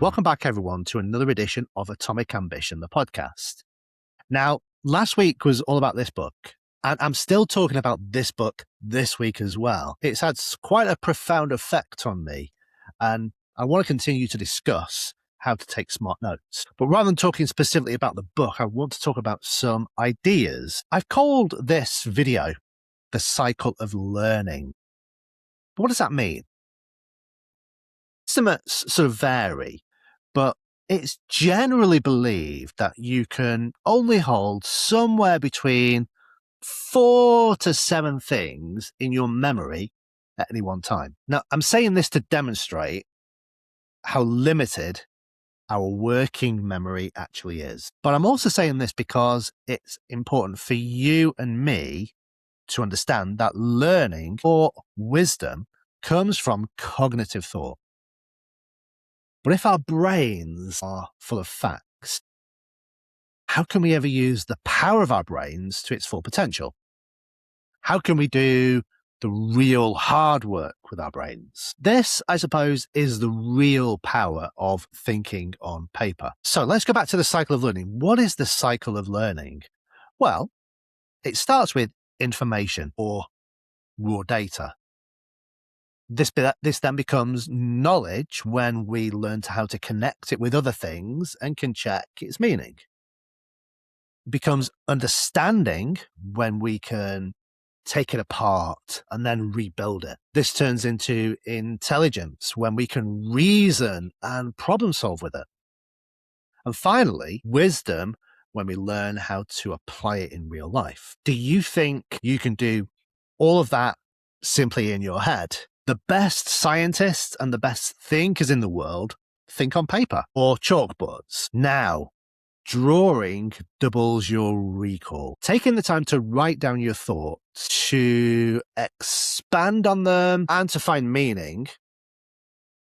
Welcome back, everyone, to another edition of Atomic Ambition, the podcast. Now, last week was all about this book, and I'm still talking about this book this week as well. It's had quite a profound effect on me, and I want to continue to discuss how to take smart notes. But rather than talking specifically about the book, I want to talk about some ideas. I've called this video The Cycle of Learning. But what does that mean? Estimates sort of vary, but it's generally believed that you can only hold somewhere between 4 to 7 things in your memory at any one time. Now, I'm saying this to demonstrate how limited our working memory actually is. But I'm also saying this because it's important for you and me to understand that learning or wisdom comes from cognitive thought. But if our brains are full of facts, how can we ever use the power of our brains to its full potential? How can we do the real hard work with our brains? This, I suppose, is the real power of thinking on paper. So let's go back to the cycle of learning. What is the cycle of learning? Well, it starts with information or raw data. This then becomes knowledge when we learn how to connect it with other things and can check its meaning. It becomes understanding when we can take it apart and then rebuild it. This turns into intelligence when we can reason and problem solve with it. And finally, wisdom when we learn how to apply it in real life. Do you think you can do all of that simply in your head? The best scientists and the best thinkers in the world think on paper or chalkboards. Now, drawing doubles your recall. Taking the time to write down your thoughts, to expand on them, and to find meaning.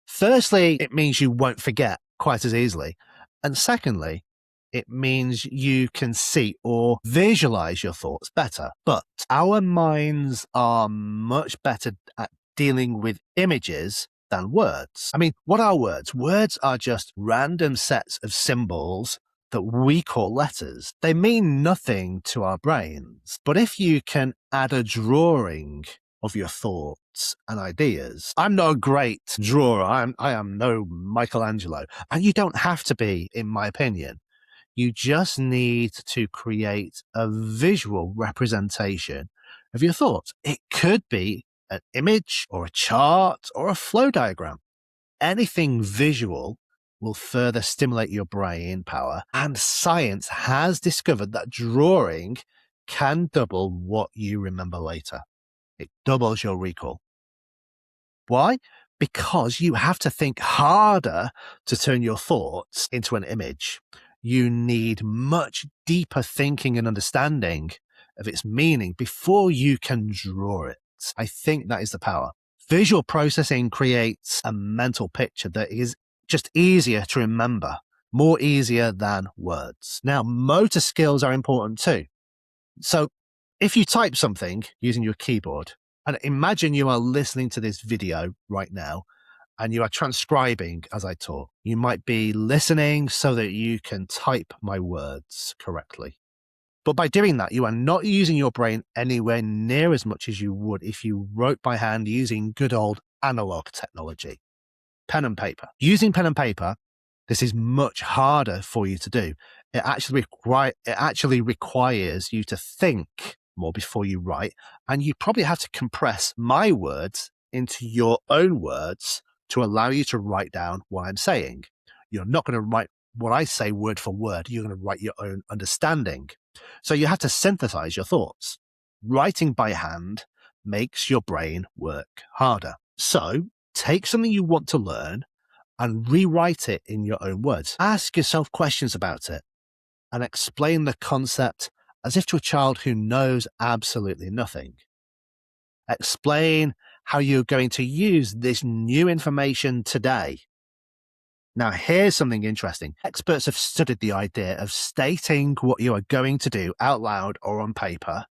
Firstly, it means you won't forget quite as easily. And secondly, it means you can see or visualize your thoughts better. But our minds are much better at dealing with images than words. I mean, what are words? Words are just random sets of symbols that we call letters. They mean nothing to our brains. But if you can add a drawing of your thoughts and ideas, I'm not a great drawer. I am no Michelangelo. And you don't have to be, in my opinion. You just need to create a visual representation of your thoughts. It could be an image or a chart or a flow diagram. Anything visual will further stimulate your brain power. And science has discovered that drawing can double what you remember later. It doubles your recall. Why? Because you have to think harder to turn your thoughts into an image. You need much deeper thinking and understanding of its meaning before you can draw it. I think that is the power. Visual processing creates a mental picture that is just easier to remember, more easier than words. Now, motor skills are important too. So if you type something using your keyboard, and imagine you are listening to this video right now, and you are transcribing as I talk, you might be listening so that you can type my words correctly. But by doing that, you are not using your brain anywhere near as much as you would if you wrote by hand using good old analog technology. Pen and paper. Using pen and paper, this is much harder for you to do. It actually requires you to think more before you write, and you probably have to compress my words into your own words to allow you to write down what I'm saying. You're not going to write what I say word for word. You're going to write your own understanding. So you have to synthesize your thoughts. Writing by hand makes your brain work harder. So take something you want to learn and rewrite it in your own words. Ask yourself questions about it and explain the concept as if to a child who knows absolutely nothing. Explain how you're going to use this new information today. Now, here's something interesting. Experts have studied the idea of stating what you are going to do out loud or on paper,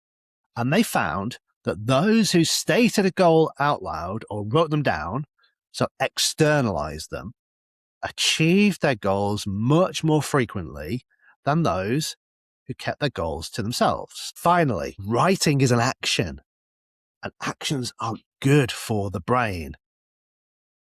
and they found that those who stated a goal out loud or wrote them down, so externalized them, achieved their goals much more frequently than those who kept their goals to themselves. Finally, writing is an action, and actions are good for the brain.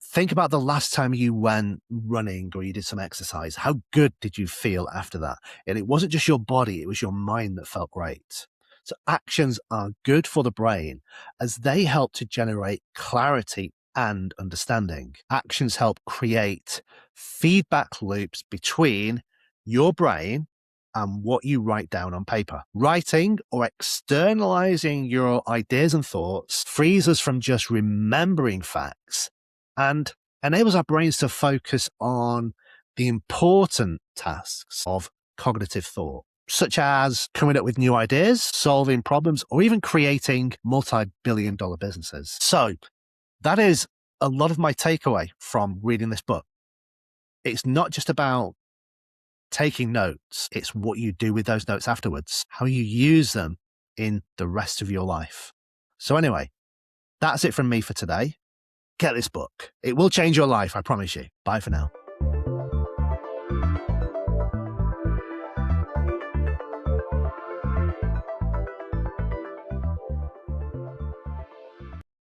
Think about the last time you went running or you did some exercise. How good did you feel after that? And it wasn't just your body, it was your mind that felt great. So actions are good for the brain as they help to generate clarity and understanding. Actions help create feedback loops between your brain and what you write down on paper. Writing or externalizing your ideas and thoughts frees us from just remembering facts and enables our brains to focus on the important tasks of cognitive thought, such as coming up with new ideas, solving problems, or even creating multi-billion-dollar businesses. So that is a lot of my takeaway from reading this book. It's not just about taking notes, it's what you do with those notes afterwards, how you use them in the rest of your life. So anyway, that's it from me for today. Get this book. It will change your life, I promise you. Bye for now.